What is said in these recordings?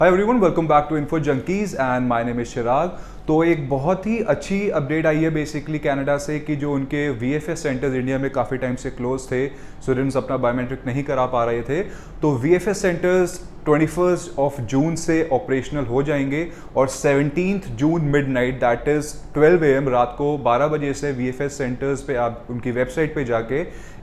Hi everyone, welcome back to info junkies and my name is Chirag. तो एक बहुत ही अच्छी अपडेट आई है बेसिकली कनाडा से कि जो उनके वीएफएस सेंटर्स इंडिया में काफ़ी टाइम से क्लोज थे, स्टूडेंट्स अपना बायोमेट्रिक नहीं करा पा रहे थे, तो वीएफएस सेंटर्स 21 ऑफ जून से ऑपरेशनल हो जाएंगे और 17 जून मिडनाइट दैट इज़ 12 AM रात को 12 बजे से वीएफएस सेंटर्स पे आप उनकी वेबसाइट पे जाके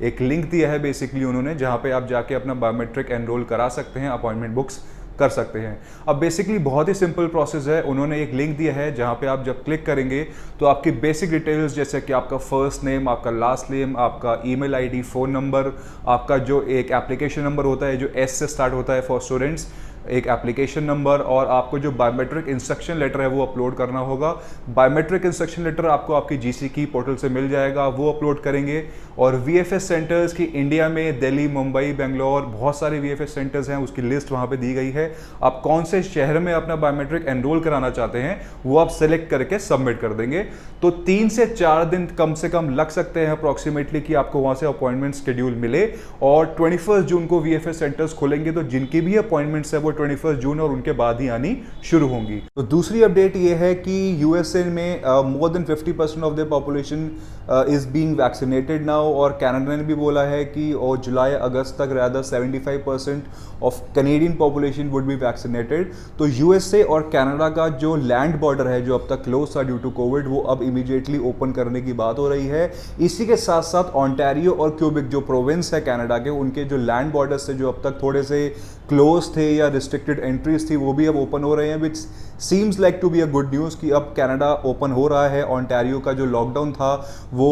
एक लिंक दिया है बेसिकली उन्होंने, जहाँ पे आप जाके अपना बायोमेट्रिक एनरोल करा सकते हैं, अपॉइंटमेंट बुक्स कर सकते हैं। अब बेसिकली बहुत ही सिंपल प्रोसेस है, उन्होंने एक लिंक दिया है जहां पे आप जब क्लिक करेंगे तो आपकी बेसिक डिटेल्स जैसे कि आपका फर्स्ट नेम, आपका लास्ट नेम, आपका ईमेल आईडी, फ़ोन नंबर, आपका जो एक एप्लीकेशन नंबर होता है जो एस से स्टार्ट होता है फॉर स्टूडेंट्स, एक एप्लीकेशन नंबर, और आपको जो बायोमेट्रिक इंस्ट्रक्शन लेटर है वो अपलोड करना होगा। बायोमेट्रिक इंस्ट्रक्शन लेटर आपको आपकी जीसी की पोर्टल से मिल जाएगा, वो अपलोड करेंगे। और वीएफएस सेंटर्स की इंडिया में दिल्ली, मुंबई, बेंगलोर बहुत सारे वीएफएस सेंटर्स हैं, उसकी लिस्ट वहाँ पे दी गई है। आप कौन से शहर में अपना बायोमेट्रिक एनरोल कराना चाहते हैं वो आप सेलेक्ट करके सबमिट कर देंगे। तो 3 से 4 दिन कम से कम लग सकते हैं अप्रॉक्सीमेटली कि आपको वहाँ से अपॉइंटमेंट शेड्यूल मिले। और 21 जून को वीएफएस सेंटर्स खुलेंगे, तो जिनकी भी अपॉइंटमेंट्स है वो 21 जून और उनके बाद ही आनी शुरू होंगी। तो दूसरी अपडेट ये है कि यूएसए में more than 50% of the population is being vaccinated now, और कनाडा ने भी बोला है कि और जुलाई अगस्त तक rather 75% of Canadian population would be vaccinated. तो यूएसए और कनाडा का जो लैंड बॉर्डर है जो अब तक क्लोज था ड्यू टू कोविड, वो अब इमीडिएटली ओपन करने की बात हो रही है। इसी के साथ साथ ओंटारियो और क्यूबिक जो प्रोविंस है कनाडा के, उनके जो लैंड बॉर्डर से जो अब तक थोड़े से क्लोज थे या रिस्ट्रिक्टेड एंट्रीज थी, वो भी अब ओपन हो रहे हैं, which seems like to be a good news कि अब कनाडा ओपन हो रहा है। ओंटारियो का जो लॉकडाउन था वो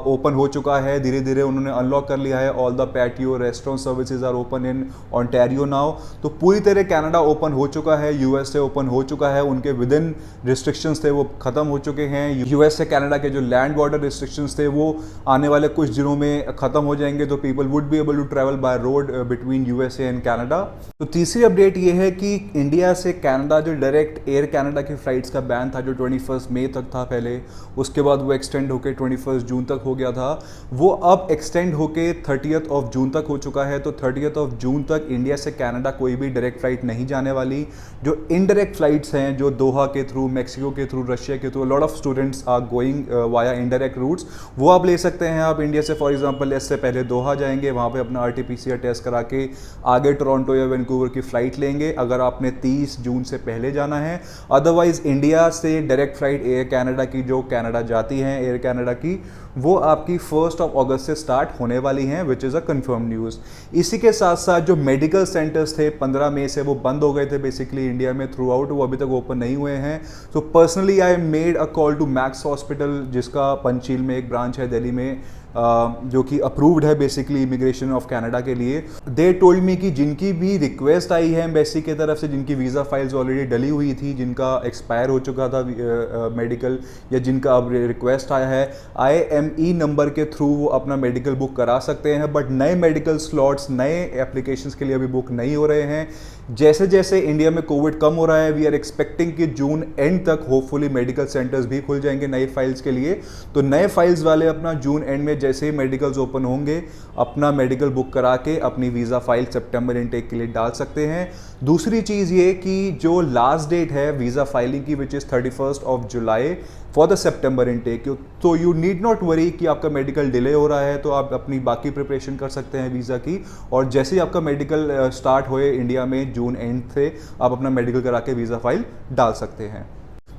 ओपन हो चुका है, धीरे धीरे उन्होंने अनलॉक कर लिया है। All the patio restaurant services are open in Ontario now. तो पूरी तरह कनाडा ओपन हो चुका है, यूएसए ओपन हो चुका है, उनके विद इन रिस्ट्रिक्शंस थे वो खत्म हो चुके हैं। यूएसए कनाडा के जो लैंड बॉर्डर रिस्ट्रिक्शंस थे वो आने वाले कुछ दिनों में खत्म हो जाएंगे, तो people would be able to travel by road between USA and Canada. तो तीसरी अपडेट ये है कि इंडिया से कनाडा जो डायरेक्ट एयर कनाडा की फ्लाइट्स का बैन था जो 21 मई तक था पहले, उसके बाद वो एक्सटेंड होकर 21 जून तक हो गया था, वो अब एक्सटेंड होके 30th ऑफ जून तक हो चुका है। तो 30th ऑफ जून तक इंडिया से कनाडा कोई भी डायरेक्ट फ्लाइट नहीं जाने वाली। जो इनडायरेक्ट फ्लाइट्स हैं जो दोहा के थ्रू, मैक्सिको के थ्रू, रशिया के through, lot of students are going via indirect routes, वो आप ले सकते हैं। आप इंडिया से फॉर एग्जांपल इससे पहले दोहा जाएंगे, वहाँ पे अपना RT-PCR टेस्ट करा के आगे टोरंटो या वैंकूवर की फ्लाइट लेंगे अगर आपने 30 जून से पहले जाना है। अदरवाइज इंडिया से डायरेक्ट फ्लाइट एयर कनाडा की जो कनाडा जाती हैं एयर कनाडा की, वो आपकी 1 अगस्त से स्टार्ट होने वाली हैं, which is a confirm news. इसी के साथ साथ जो मेडिकल सेंटर्स थे 15 मई से वो बंद हो गए थे बेसिकली इंडिया में थ्रू आउट, वो अभी तक ओपन नहीं हुए हैं। तो personally I made a call to Max hospital, जिसका पंचील में एक ब्रांच है दिल्ली में, जो कि अप्रूव्ड है बेसिकली इमिग्रेशन ऑफ कनाडा के लिए। दे टोल्ड मी कि जिनकी भी रिक्वेस्ट आई है एम्बेसी की तरफ से, जिनकी वीज़ा फाइल्स ऑलरेडी डली हुई थी, जिनका एक्सपायर हो चुका था मेडिकल, या जिनका अब रिक्वेस्ट आया है, IME नंबर के थ्रू वो अपना मेडिकल बुक करा सकते हैं। बट नए मेडिकल स्लॉट्स, नए एप्लीकेशंस के लिए अभी बुक नहीं हो रहे हैं। जैसे जैसे इंडिया में कोविड कम हो रहा है, वी आर एक्सपेक्टिंग कि जून एंड तक होपफुली मेडिकल सेंटर्स भी खुल जाएंगे नई फाइल्स के लिए। तो नए फाइल्स वाले अपना जून एंड में जैसे ही मेडिकल्स ओपन होंगे अपना मेडिकल बुक करा के अपनी वीज़ा फाइल सितंबर इनटेक के लिए डाल सकते हैं। दूसरी चीज़ ये कि जो लास्ट डेट है वीज़ा फाइलिंग की, which is 31 of July for the September intake, तो यू नीड नॉट वरी कि आपका मेडिकल डिले हो रहा है, तो आप अपनी बाकी प्रिपरेशन कर सकते हैं वीज़ा की। और जैसे ही आपका मेडिकल स्टार्ट होए इंडिया में जून एंड से, आप अपना मेडिकल करा के वीज़ा फाइल डाल सकते हैं।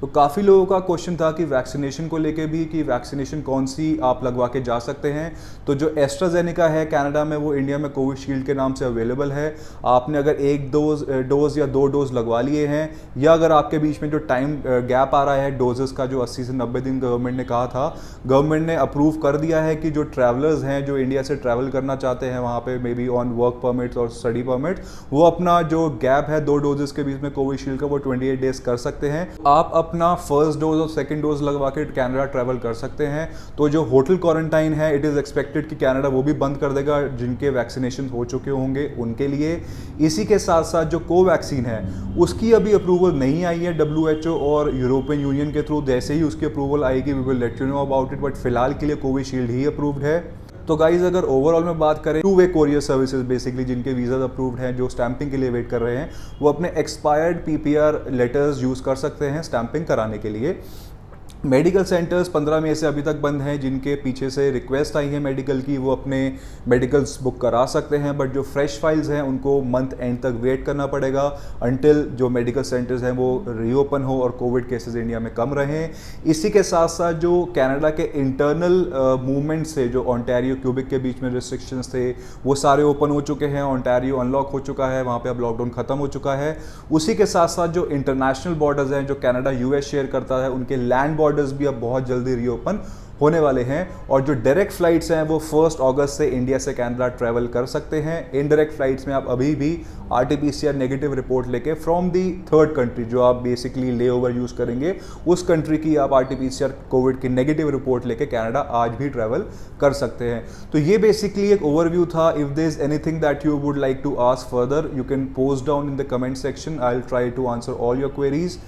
तो काफ़ी लोगों का क्वेश्चन था कि वैक्सीनेशन को लेके भी, कि वैक्सीनेशन कौन सी आप लगवा के जा सकते हैं। तो जो एस्ट्राजेनेका है कनाडा में, वो इंडिया में कोविशील्ड के नाम से अवेलेबल है। आपने अगर एक डोज या 2 डोज लगवा लिए हैं, या अगर आपके बीच में जो टाइम गैप आ रहा है डोजेस का, जो 80 से 90 दिन गवर्नमेंट ने कहा था, गवर्नमेंट ने अप्रूव कर दिया है कि जो ट्रैवलर्स हैं जो इंडिया से ट्रैवल करना चाहते हैं वहाँ पे may be on work permit और स्टडी परमिट, वो अपना जो गैप है 2 डोजेस के बीच में कोविशील्ड का, वो 28 डेज कर सकते हैं। आप अपना फर्स्ट डोज और सेकंड डोज लगवा के कनाडा ट्रैवल कर सकते हैं। तो जो होटल क्वारंटाइन है, इट इज़ एक्सपेक्टेड कि कनाडा वो भी बंद कर देगा जिनके वैक्सीनेशन हो चुके होंगे उनके लिए। इसी के साथ साथ जो कोवैक्सीन है उसकी अभी अप्रूवल नहीं आई है WHO और यूरोपियन यूनियन के थ्रू। जैसे ही उसकी अप्रूवल आएगी we will let you know about it, but फिलहाल के लिए कोविशील्ड ही अप्रूव्ड है। तो गाइज अगर ओवरऑल में बात करें, two way courier services basically जिनके वीज़ा अप्रूव्ड हैं, जो स्टैंपिंग के लिए वेट कर रहे हैं, वो अपने एक्सपायर्ड पीपीआर लेटर्स यूज़ कर सकते हैं स्टैंपिंग कराने के लिए। मेडिकल सेंटर्स 15 मई से अभी तक बंद हैं, जिनके पीछे से रिक्वेस्ट आई है मेडिकल की, वो अपने मेडिकल्स बुक करा सकते हैं, बट जो फ्रेश फाइल्स हैं उनको मंथ एंड तक वेट करना पड़ेगा अंटिल जो मेडिकल सेंटर्स हैं वो रीओपन हो और कोविड केसेस इंडिया में कम रहें। इसी के साथ साथ जो कनाडा के इंटरनल मूवमेंट से जो ओंटारियो क्यूबिक के बीच में रिस्ट्रिक्शंस थे वो सारे ओपन हो चुके हैं, ओंटारियो अनलॉक हो चुका है, वहाँ पे अब लॉकडाउन खत्म हो चुका है। उसी के साथ साथ जो इंटरनेशनल बॉर्डर्स हैं जो कनाडा यूएस शेयर करता है, उनके लैंड बॉर्डर्स भी अब बहुत जल्दी रीओपन होने वाले हैं, और जो डायरेक्ट फ्लाइट्स हैं वो 1 अगस्त से इंडिया से कनाडा ट्रैवल कर सकते हैं। इनडायरेक्ट फ्लाइट्स में आप अभी भी आरटीपीसीआर नेगेटिव रिपोर्ट लेके फ्रॉम दी थर्ड कंट्री, जो आप बेसिकली ले ओवर यूज़ करेंगे उस कंट्री की आप आरटीपीसीआर कोविड की नेगेटिव रिपोर्ट लेके कनाडा आज भी ट्रैवल कर सकते हैं। तो ये बेसिकली एक ओवरव्यू था। If there is anything that you would like to ask further, you can post down in the comment section, I will try to answer all your queries.